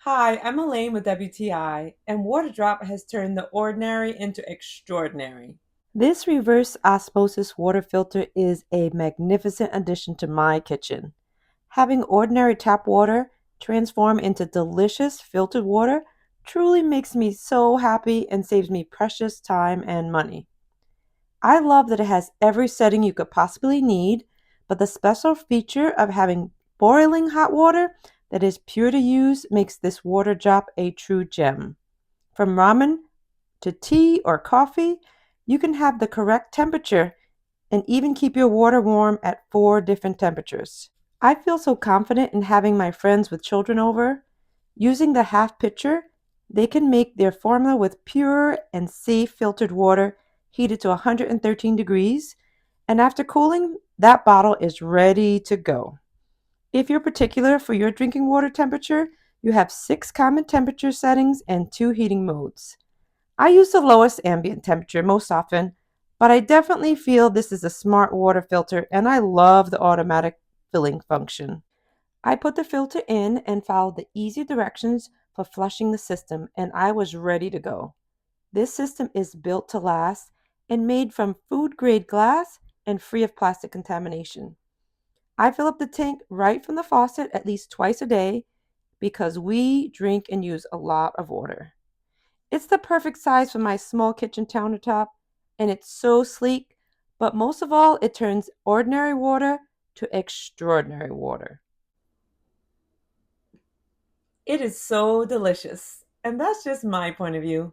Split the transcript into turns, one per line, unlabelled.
Hi, I'm Elaine with WTI, and Waterdrop has turned the ordinary into extraordinary. This reverse osmosis water filter is a magnificent addition to my kitchen. Having ordinary tap water transform into delicious filtered water truly makes me so happy and saves me precious time and money. I love that it has every setting you could possibly need, but the special feature of having boiling hot water that is pure to use makes this water drop a true gem. From ramen to tea or coffee, you can have the correct temperature and even keep your water warm at four different temperatures. I feel so confident in having my friends with children over. Using the half pitcher, they can make their formula with pure and safe filtered water heated to 113 degrees, and after cooling, that bottle is ready to go. If you're particular for your drinking water temperature, you have six common temperature settings and two heating modes. I use the lowest ambient temperature most often, but I definitely feel this is a smart water filter and I love the automatic filling function. I put the filter in and followed the easy directions for flushing the system, and I was ready to go. This system is built to last and made from food grade glass and free of plastic contamination. I fill up the tank right from the faucet at least twice a day because we drink and use a lot of water. It's the perfect size for my small kitchen countertop, and it's so sleek, but most of all, it turns ordinary water to extraordinary water. It is so delicious, and that's just my point of view.